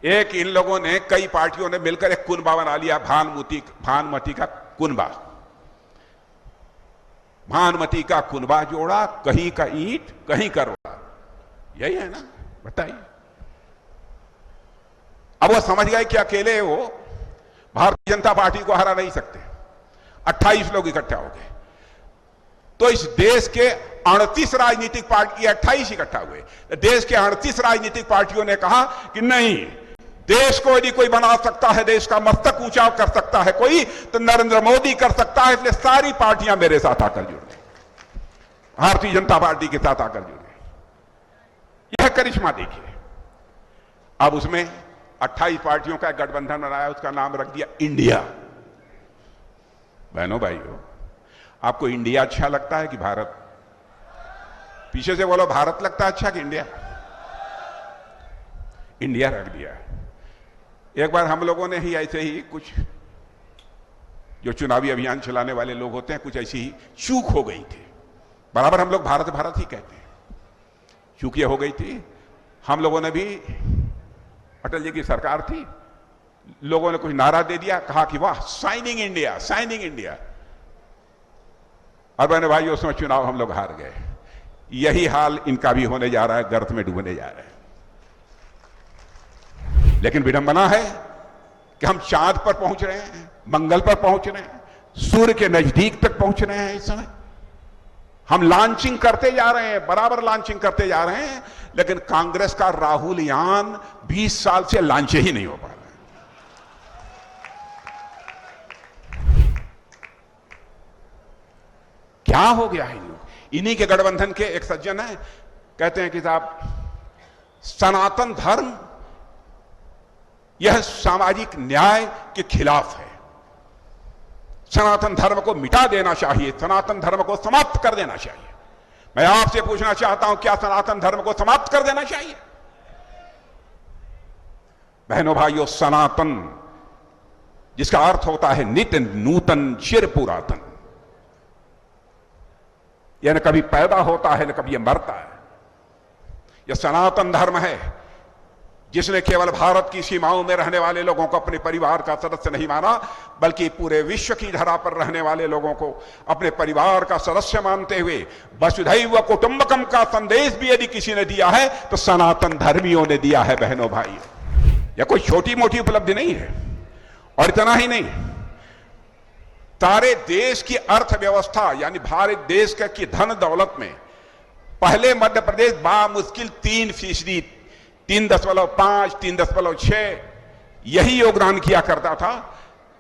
एक इन लोगों ने, कई पार्टियों ने मिलकर एक कुनबा बना लिया, भानुमति का कुनबा। भानुमति का कुनबा जोड़ा, कहीं का ईंट कहीं का रोड़ा। यही है ना, बताइए। अब वो समझ गए कि अकेले वो भारतीय जनता पार्टी को हरा नहीं सकते। 28 लोग इकट्ठा हो गए, तो इस देश के 38 राजनीतिक पार्टी, 28 इकट्ठा हुए, देश के 38 राजनीतिक पार्टियों ने कहा कि नहीं, देश को यदि कोई बना सकता है, देश का मस्तक ऊंचा कर सकता है कोई, तो नरेंद्र मोदी कर सकता है। इसलिए सारी पार्टियां मेरे साथ आकर जुड़ गई, भारतीय जनता पार्टी के साथ आकर जुड़ गई। यह करिश्मा देखिए। अब उसमें 28 पार्टियों का गठबंधन बनाया, उसका नाम रख दिया इंडिया। बहनों भाइयों, आपको इंडिया अच्छा लगता है कि भारत? पीछे से बोलो, भारत लगता है अच्छा कि इंडिया? इंडिया रख दिया। एक बार हम लोगों ने ही ऐसे ही कुछ, जो चुनावी अभियान चलाने वाले लोग होते हैं, कुछ ऐसी ही चूक हो गई थी। बराबर हम लोग भारत भारत ही कहते हैं, चूक ये हो गई थी। हम लोगों ने भी, अटल जी की सरकार थी, लोगों ने कुछ नारा दे दिया, कहा कि वाह, साइनिंग इंडिया, साइनिंग इंडिया। और मैंने भाई उसमें चुनाव हम लोग हार गए। यही हाल इनका भी होने जा रहा है, गर्त में डूबने जा रहा है। लेकिन विडंबना है कि हम चांद पर पहुंच रहे हैं, मंगल पर पहुंच रहे हैं, सूर्य के नजदीक तक पहुंच रहे हैं। इस समय हम लॉन्चिंग करते जा रहे हैं, बराबर लॉन्चिंग करते जा रहे हैं, लेकिन कांग्रेस का राहुल यान 20 साल से लॉन्च ही नहीं हो पा रहा है। क्या हो गया है इन लोग? इन्हीं के गठबंधन के एक सज्जन है, कहते हैं कि साहब, सनातन धर्म यह सामाजिक न्याय के खिलाफ है, सनातन धर्म को मिटा देना चाहिए, सनातन धर्म को समाप्त कर देना चाहिए। मैं आपसे पूछना चाहता हूं, क्या सनातन धर्म को समाप्त कर देना चाहिए? बहनों भाइयों, सनातन जिसका अर्थ होता है नित्य, नूतन, चिर पुरातन, यह न कभी पैदा होता है न कभी यह मरता है। यह सनातन धर्म है जिसने केवल भारत की सीमाओं में रहने वाले लोगों को अपने परिवार का सदस्य नहीं माना, बल्कि पूरे विश्व की धरा पर रहने वाले लोगों को अपने परिवार का सदस्य मानते हुए वसुधैव कुटुंबकम का संदेश भी यदि किसी ने दिया है तो सनातन धर्मियों ने दिया है। बहनों भाइयों, यह कोई छोटी मोटी उपलब्धि नहीं है। और इतना ही नहीं, सारे देश की अर्थव्यवस्था यानी भारत देश की धन दौलत में पहले मध्य प्रदेश बामुश्किल 3%, 3.5, 3.6 यही योगदान किया करता था।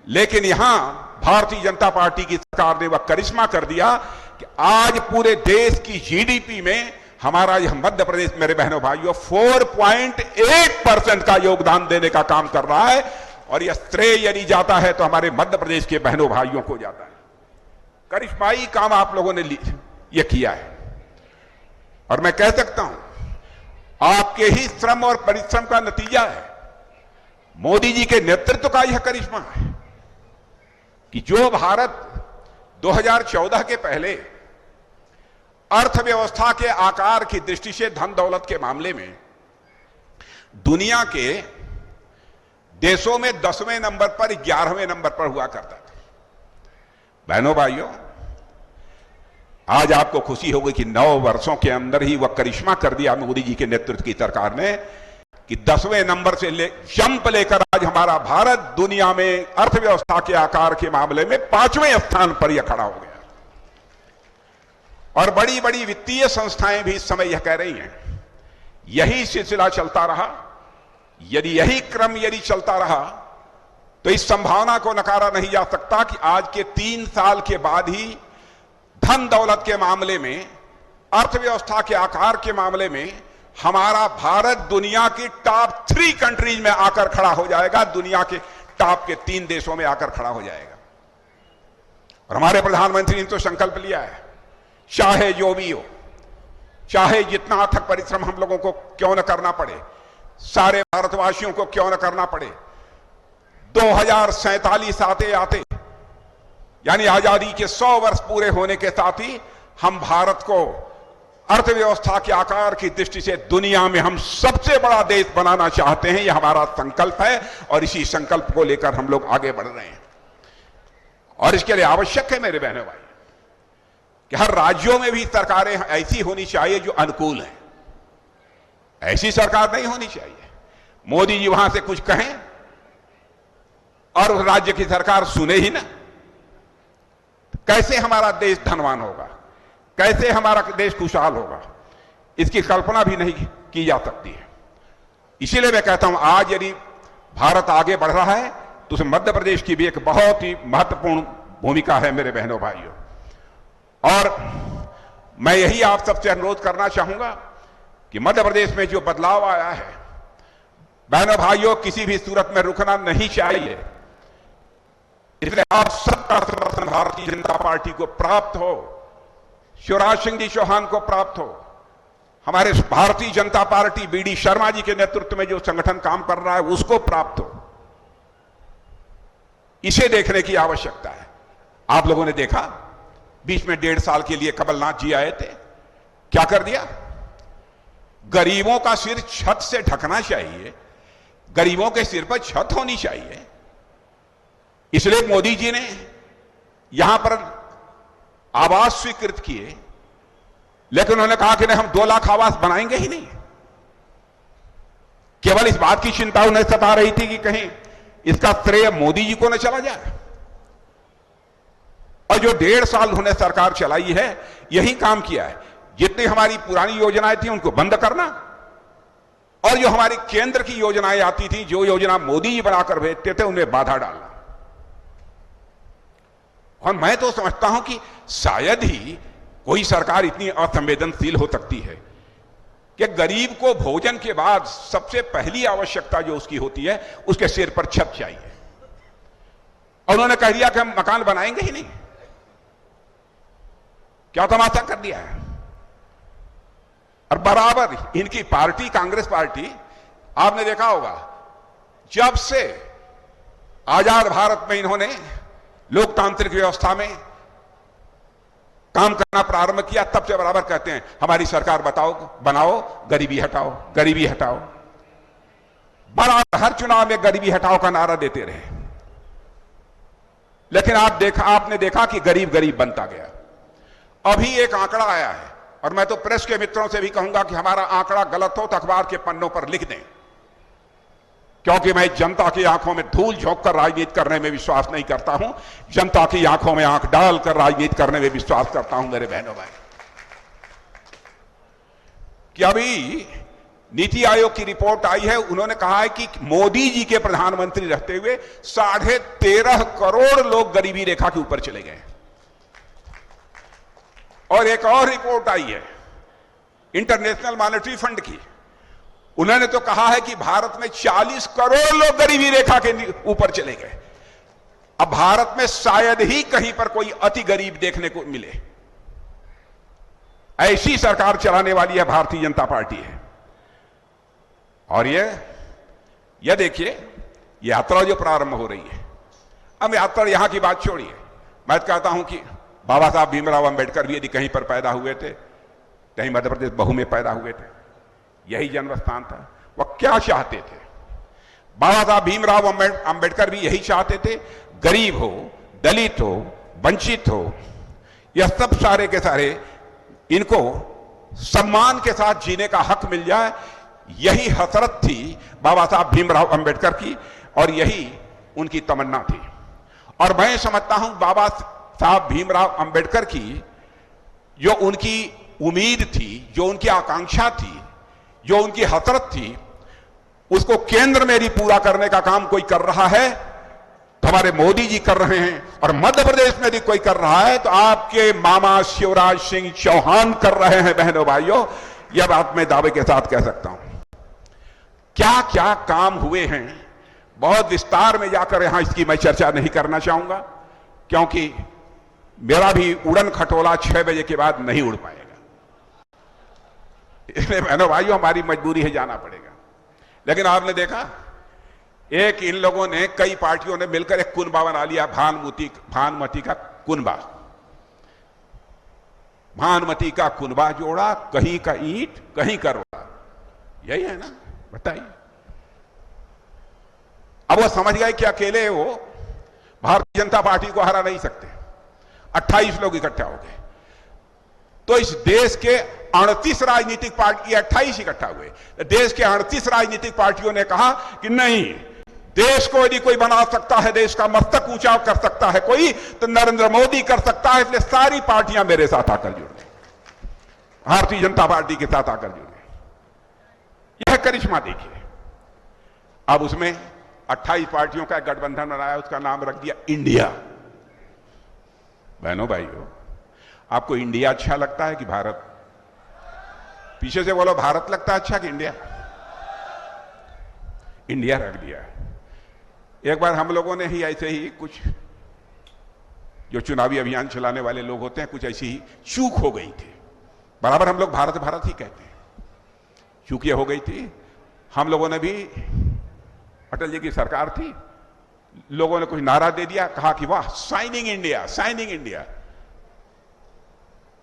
लेकिन यहां भारतीय जनता पार्टी की सरकार ने वह करिश्मा कर दिया कि आज पूरे देश की जीडीपी में हमारा यह मध्य प्रदेश, मेरे बहनों भाइयों, 4.1% का योगदान देने का काम कर रहा है। और यह श्रेय यदि जाता है तो हमारे मध्य प्रदेश के बहनों भाइयों को जाता है। करिश्माई काम आप लोगों ने यह किया है। और मैं कह सकता हूं, आपके ही श्रम और परिश्रम का नतीजा है, मोदी जी के नेतृत्व का यह करिश्मा है कि जो भारत 2014 के पहले अर्थव्यवस्था के आकार की दृष्टि से, धन दौलत के मामले में दुनिया के देशों में 10वें नंबर पर, 11वें नंबर पर हुआ करता था। बहनों भाइयों, आज आपको खुशी होगी कि 9 वर्षों के अंदर ही वह करिश्मा कर दिया मोदी जी के नेतृत्व की सरकार ने कि 10वें नंबर से जंप लेकर आज हमारा भारत दुनिया में अर्थव्यवस्था के आकार के मामले में 5वें स्थान पर यह खड़ा हो गया। और बड़ी बड़ी वित्तीय संस्थाएं भी इस समय यह कह रही हैं, यही सिलसिला चलता रहा, यदि यही क्रम यदि चलता रहा तो इस संभावना को नकारा नहीं जा सकता कि आज के 3 साल के बाद ही धन दौलत के मामले में, अर्थव्यवस्था के आकार के मामले में हमारा भारत दुनिया की टॉप 3 कंट्रीज में आकर खड़ा हो जाएगा, दुनिया के टॉप के 3 देशों में आकर खड़ा हो जाएगा। और हमारे प्रधानमंत्री ने तो संकल्प लिया है, चाहे जो भी हो, चाहे जितना अथक परिश्रम हम लोगों को क्यों न करना पड़े, सारे भारतवासियों को क्यों न करना पड़े, 2047 आते आते यानी आजादी के 100 वर्ष पूरे होने के साथ ही हम भारत को अर्थव्यवस्था के आकार की दृष्टि से दुनिया में हम सबसे बड़ा देश बनाना चाहते हैं, यह हमारा संकल्प है और इसी संकल्प को लेकर हम लोग आगे बढ़ रहे हैं। और इसके लिए आवश्यक है मेरे बहनों भाई कि हर राज्यों में भी सरकारें ऐसी होनी चाहिए जो अनुकूल है। ऐसी सरकार नहीं होनी चाहिए मोदी जी वहां से कुछ कहें और उस राज्य की सरकार सुने ही ना। कैसे हमारा देश धनवान होगा, कैसे हमारा देश खुशहाल होगा, इसकी कल्पना भी नहीं की जा सकती है। इसीलिए मैं कहता हूं आज यदि भारत आगे बढ़ रहा है तो उसमें मध्य प्रदेश की भी एक बहुत ही महत्वपूर्ण भूमिका है मेरे बहनों भाइयों। और मैं यही आप सबसे अनुरोध करना चाहूंगा कि मध्य प्रदेश में जो बदलाव आया है बहनों भाइयों किसी भी सूरत में रुकना नहीं चाहिए। इसलिए आप सबका समर्थन भारतीय जनता पार्टी को प्राप्त हो, शिवराज सिंह जी चौहान को प्राप्त हो, हमारे भारतीय जनता पार्टी बीडी शर्मा जी के नेतृत्व में जो संगठन काम कर रहा है उसको प्राप्त हो। इसे देखने की आवश्यकता है। आप लोगों ने देखा बीच में 1.5 साल के लिए कमलनाथ जी आए थे, क्या कर दिया? गरीबों का सिर छत से ढकना चाहिए, गरीबों के सिर पर छत होनी चाहिए। इसलिए मोदी जी ने यहां पर आवास स्वीकृत किए, लेकिन उन्होंने कहा कि नहीं हम 2 लाख आवास बनाएंगे ही नहीं। केवल इस बात की चिंता उन्हें सता रही थी कि कहीं इसका श्रेय मोदी जी को न चला जाए। और जो 1.5 साल उन्होंने सरकार चलाई है यही काम किया है। जितनी हमारी पुरानी योजनाएं थी उनको बंद करना और जो हमारी केंद्र की योजनाएं आती थी, जो योजना मोदी जी बनाकर भेजते थे, उनमें बाधा डालना। और मैं तो समझता हूं कि शायद ही कोई सरकार इतनी असंवेदनशील हो सकती है कि गरीब को भोजन के बाद सबसे पहली आवश्यकता जो उसकी होती है उसके सिर पर छत चाहिए। और उन्होंने कह दिया कि हम मकान बनाएंगे ही नहीं। क्या तमाशा कर दिया है। और बराबर इनकी पार्टी कांग्रेस पार्टी, आपने देखा होगा जब से आजाद भारत में इन्होंने लोकतांत्रिक व्यवस्था में काम करना प्रारंभ किया, तब से बराबर कहते हैं हमारी सरकार बनाओ गरीबी हटाओ, गरीबी हटाओ। बराबर हर चुनाव में गरीबी हटाओ का नारा देते रहे, लेकिन आपने देखा कि गरीब गरीब बनता गया। अभी एक आंकड़ा आया है और मैं तो प्रेस के मित्रों से भी कहूंगा कि हमारा आंकड़ा गलत हो तो अखबार के पन्नों पर लिख दें, क्योंकि मैं जनता की आंखों में धूल झोंक कर राजनीति करने में विश्वास नहीं करता हूं। जनता की आंखों में आंख डालकर राजनीति करने में विश्वास करता हूं मेरे बहनों भाई। कि अभी नीति आयोग की रिपोर्ट आई है, उन्होंने कहा है कि मोदी जी के प्रधानमंत्री रहते हुए 13.5 करोड़ लोग गरीबी रेखा के ऊपर चले गए। और एक और रिपोर्ट आई है इंटरनेशनल मॉनेटरी फंड की, उन्होंने तो कहा है कि भारत में 40 करोड़ लोग गरीबी रेखा के ऊपर चले गए। अब भारत में शायद ही कहीं पर कोई अति गरीब देखने को मिले। ऐसी सरकार चलाने वाली है भारतीय जनता पार्टी है। और यह देखिए यात्रा जो प्रारंभ हो रही है, अब यात्रा यहां की बात छोड़िए, मैं कहता हूं कि बाबा साहब भीमराव अंबेडकर भी यदि कहीं पर पैदा हुए थे, कहीं मध्य प्रदेश बहू में पैदा हुए थे, यही जन्म स्थान था। वह क्या चाहते थे? बाबा साहब भीमराव अंबेडकर भी यही चाहते थे, गरीब हो, दलित हो, वंचित हो, यह सब सारे के सारे इनको सम्मान के साथ जीने का हक मिल जाए। यही हसरत थी बाबा साहब भीमराव अंबेडकर की और यही उनकी तमन्ना थी। और मैं समझता हूं बाबा साहब भीमराव अंबेडकर की जो उनकी उम्मीद थी, जो उनकी आकांक्षा थी, जो उनकी हसरत थी, उसको केंद्र में भी पूरा करने का काम कोई कर रहा है तो हमारे मोदी जी कर रहे हैं, और मध्य प्रदेश में भी कोई कर रहा है तो आपके मामा शिवराज सिंह चौहान कर रहे हैं। बहनों भाइयों, यह बात मैं दावे के साथ कह सकता हूं। क्या क्या काम हुए हैं, बहुत विस्तार में जाकर यहां इसकी मैं चर्चा नहीं करना चाहूंगा, क्योंकि मेरा भी उड़न खटोला 6 बजे के बाद नहीं उड़ पाएगा। इसलिए बहनों भाइयों हमारी मजबूरी है, जाना पड़ेगा। लेकिन आपने देखा एक इन लोगों ने, कई पार्टियों ने मिलकर एक कुनबा बना लिया, भानुमती का कुनबा। भानुमति का कुनबा जोड़ा, कहीं का ईंट कहीं करवा, यही है ना, बताइए। अब वो समझ गए कि अकेले वो भारतीय जनता पार्टी को हरा नहीं सकते, 28 लोग इकट्ठा हो गए। तो इस देश के 38 राजनीतिक पार्टी, 28 इकट्ठा हुए, देश के 38 राजनीतिक पार्टियों ने कहा कि नहीं, देश को यदि कोई बना सकता है, देश का मस्तक ऊंचा कर सकता है कोई, तो नरेंद्र मोदी कर सकता है। इसलिए सारी पार्टियां मेरे साथ आकर जुड़ गई, भारतीय जनता पार्टी के साथ आकर जुड़ गई। यह करिश्मा देखिए। अब उसमें 28 पार्टियों का एक गठबंधन बनाया, उसका नाम रख दिया इंडिया। बहनों भाइयों, आपको इंडिया अच्छा लगता है कि भारत? पीछे से बोलो, भारत लगता है अच्छा कि इंडिया? इंडिया रख दिया। एक बार हम लोगों ने ही ऐसे ही कुछ, जो चुनावी अभियान चलाने वाले लोग होते हैं, कुछ ऐसी ही चूक हो गई थी। बराबर हम लोग भारत भारत ही कहते हैं, चूक ये हो गई थी। हम लोगों ने भी, अटल जी की सरकार थी, लोगों ने कुछ नारा दे दिया, कहा कि वाह, साइनिंग इंडिया, साइनिंग इंडिया।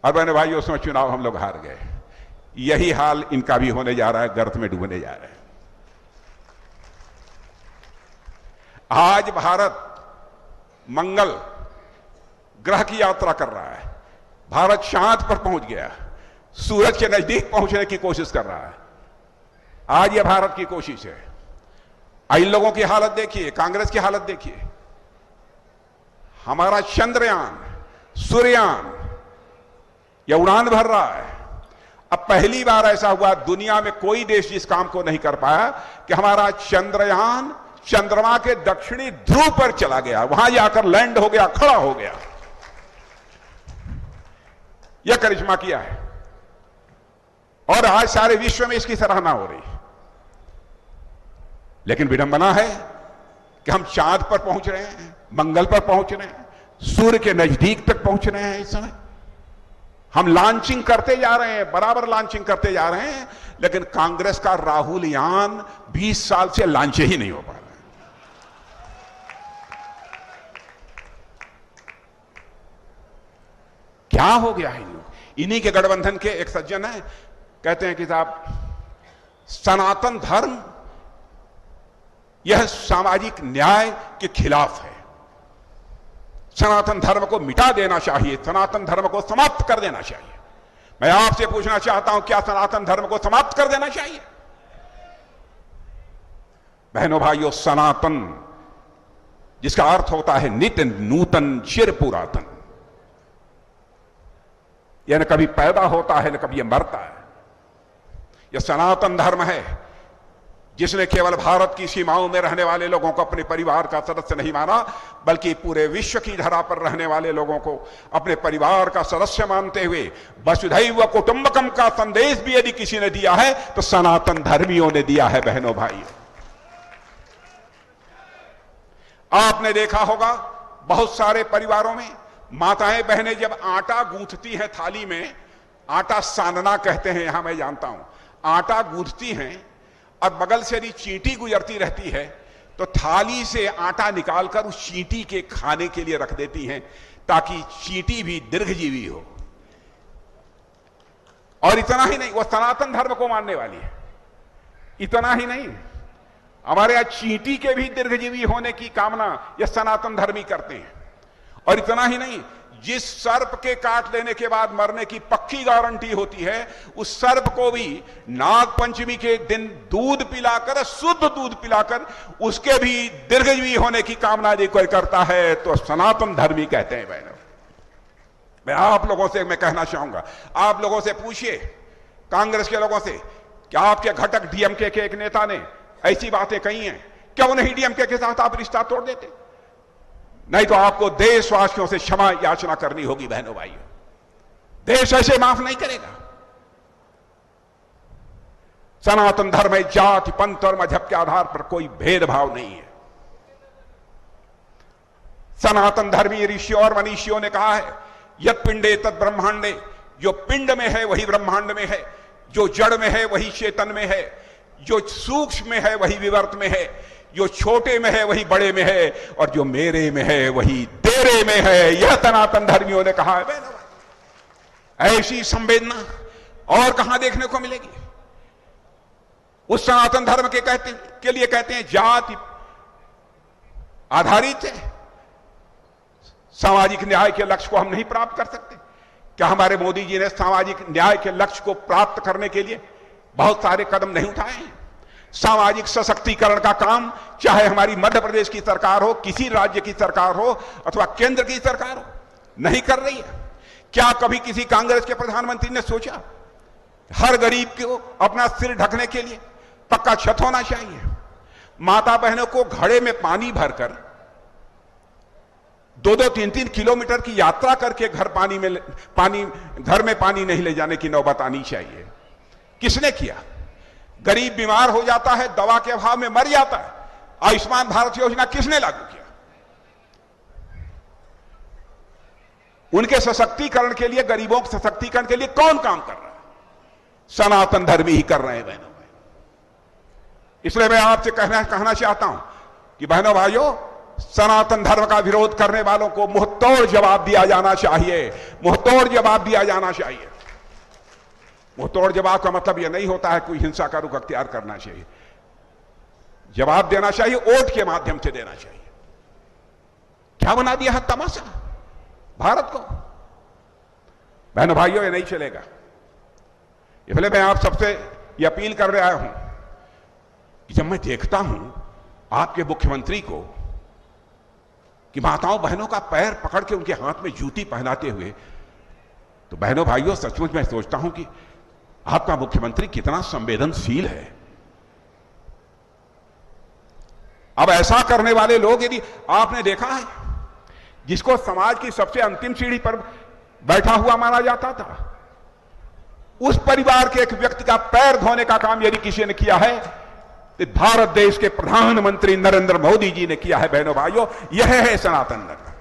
और मैंने भाई उसमें चुनाव हम लोग हार गए। यही हाल इनका भी होने जा रहा है, गर्त में डूबने जा रहा है। आज भारत मंगल ग्रह की यात्रा कर रहा है, भारत चांद पर पहुंच गया, सूरज के नजदीक पहुंचने की कोशिश कर रहा है। आज यह भारत की कोशिश है। इन लोगों की हालत देखिए, कांग्रेस की हालत देखिए। हमारा चंद्रयान, सूर्ययान, यह उड़ान भर रहा है। अब पहली बार ऐसा हुआ दुनिया में, कोई देश जिस काम को नहीं कर पाया कि हमारा चंद्रयान चंद्रमा के दक्षिणी ध्रुव पर चला गया, वहां जाकर लैंड हो गया, खड़ा हो गया। यह करिश्मा किया है और आज सारे विश्व में इसकी सराहना हो रही है। लेकिन विडंबना है कि हम चांद पर पहुंच रहे हैं, मंगल पर पहुंच रहे हैं, सूर्य के नजदीक तक पहुंच रहे हैं। इस समय हम लॉन्चिंग करते जा रहे हैं, बराबर लॉन्चिंग करते जा रहे हैं, लेकिन कांग्रेस का राहुल यान 20 साल से लॉन्च ही नहीं हो पा रहा है। क्या हो गया है इन लोग? इन्हीं के गठबंधन के एक सज्जन है, कहते हैं कि साहब, सनातन धर्म यह सामाजिक न्याय के खिलाफ है, सनातन धर्म को मिटा देना चाहिए, सनातन धर्म को समाप्त कर देना चाहिए। मैं आपसे पूछना चाहता हूं, क्या सनातन धर्म को समाप्त कर देना चाहिए? बहनों भाइयों, सनातन जिसका अर्थ होता है नित्य, नूतन, चिर पुरातन, यह न कभी पैदा होता है न कभी यह मरता है। यह सनातन धर्म है जिसने केवल भारत की सीमाओं में रहने वाले लोगों को अपने परिवार का सदस्य नहीं माना, बल्कि पूरे विश्व की धरा पर रहने वाले लोगों को अपने परिवार का सदस्य मानते हुए वसुधैव कुटुंबकम का संदेश भी यदि किसी ने दिया है तो सनातन धर्मियों ने दिया है। बहनों भाइयों, आपने देखा होगा बहुत सारे परिवारों में माताएं बहनें जब आटा गूंथती हैं, थाली में आटा सानना कहते हैं यहां, मैं जानता हूं, आटा गूंथती हैं और बगल से यदि चींटी गुजरती रहती है तो थाली से आटा निकालकर उस चींटी के खाने के लिए रख देती हैं, ताकि चींटी भी दीर्घजीवी हो। और इतना ही नहीं, वह सनातन धर्म को मानने वाली है। इतना ही नहीं, हमारे यहां चींटी के भी दीर्घजीवी होने की कामना यह सनातन धर्मी करते हैं। और इतना ही नहीं, जिस सर्प के काट लेने के बाद मरने की पक्की गारंटी होती है, उस सर्प को भी नाग पंचमी के दिन दूध पिलाकर, शुद्ध दूध पिलाकर उसके भी दीर्घजीवी होने की कामना यदि कोई करता है तो सनातन धर्मी कहते हैं। बहनों, मैं आप लोगों से मैं कहना चाहूंगा, आप लोगों से पूछिए, कांग्रेस के लोगों से, क्या आपके घटक डीएमके के एक नेता ने ऐसी बातें कही हैं? क्या उन्हें डीएमके के साथ आप रिश्ता तोड़ देते? नहीं तो आपको देशवासियों से क्षमा याचना करनी होगी। बहनों भाइयों, देश ऐसे माफ नहीं करेगा। सनातन धर्म में जाति, पंथ और मजहब के आधार पर कोई भेदभाव नहीं है। सनातन धर्मी ऋषियों और मनीषियों ने कहा है, यत पिंडे तत् ब्रह्मांडे, जो पिंड में है वही ब्रह्मांड में है, जो जड़ में है वही चेतन में है, जो सूक्ष्म में है वही विवर्त में है, जो छोटे में है वही बड़े में है, और जो मेरे में है वही तेरे में है। यह सनातन धर्मियों ने कहा है। ऐसी संवेदना और कहां देखने को मिलेगी? उस सनातन धर्म के लिए कहते हैं जाति आधारित है, सामाजिक न्याय के लक्ष्य को हम नहीं प्राप्त कर सकते। क्या हमारे मोदी जी ने सामाजिक न्याय के लक्ष्य को प्राप्त करने के लिए बहुत सारे कदम नहीं उठाए हैं? सामाजिक सशक्तिकरण का काम चाहे हमारी मध्य प्रदेश की सरकार हो, किसी राज्य की सरकार हो अथवा केंद्र की सरकार हो, नहीं कर रही है। क्या कभी किसी कांग्रेस के प्रधानमंत्री ने सोचा हर गरीब को अपना सिर ढकने के लिए पक्का छत होना चाहिए? माता बहनों को घड़े में पानी भरकर 2-2, 3-3 किलोमीटर की यात्रा करके घर में पानी नहीं ले जाने की नौबत आनी चाहिए। किसने किया? गरीब बीमार हो जाता है, दवा के अभाव में मर जाता है, आयुष्मान भारत योजना किसने लागू किया? उनके सशक्तिकरण के लिए, गरीबों के सशक्तिकरण के लिए कौन काम कर रहा है? सनातन धर्मी ही कर रहे हैं बहनों भाई। इसलिए मैं आपसे कहना चाहता हूं कि बहनों भाइयों, सनातन धर्म का विरोध करने वालों को मुंहतोड़ जवाब दिया जाना चाहिए। मुंहतोड़ जवाब दिया जाना चाहिए। मुंहतोड़ जवाब का मतलब यह नहीं होता है कोई हिंसा का रुख अख्तियार करना चाहिए। जवाब देना चाहिए, वोट के माध्यम से देना चाहिए। क्या बना दिया है तमाशा भारत को? बहनों भाइयों, ये नहीं चलेगा। इसलिए मैं आप सबसे ये अपील कर रहा हूं कि जब मैं देखता हूं आपके मुख्यमंत्री को कि माताओं बहनों का पैर पकड़ के उनके हाथ में जूती पहनाते हुए, तो बहनों भाइयों सचमुच मैं सोचता हूं कि आपका मुख्यमंत्री कितना संवेदनशील है। अब ऐसा करने वाले लोग, यदि आपने देखा है जिसको समाज की सबसे अंतिम सीढ़ी पर बैठा हुआ माना जाता था, उस परिवार के एक व्यक्ति का पैर धोने का काम यदि किसी ने किया है तो भारत देश के प्रधानमंत्री नरेंद्र मोदी जी ने किया है। बहनों भाइयों, यह है सनातन धर्म।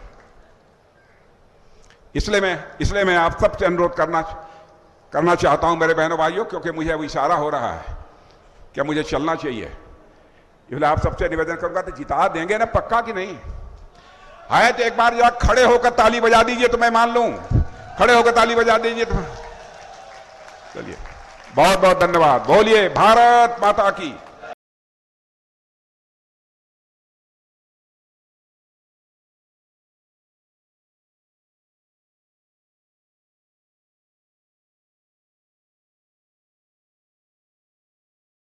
इसलिए मैं आप सबसे अनुरोध करना चाहता हूं मेरे बहनों भाइयों, क्योंकि मुझे अब इशारा हो रहा है कि मुझे चलना चाहिए। इसलिए आप सबसे निवेदन करूंगा, तो जिता देंगे ना पक्का कि नहीं? है तो एक बार जरा खड़े होकर ताली बजा दीजिए तो मैं मान लूं। खड़े होकर ताली बजा दीजिए तो चलिए। बहुत बहुत धन्यवाद। बोलिए भारत माता की।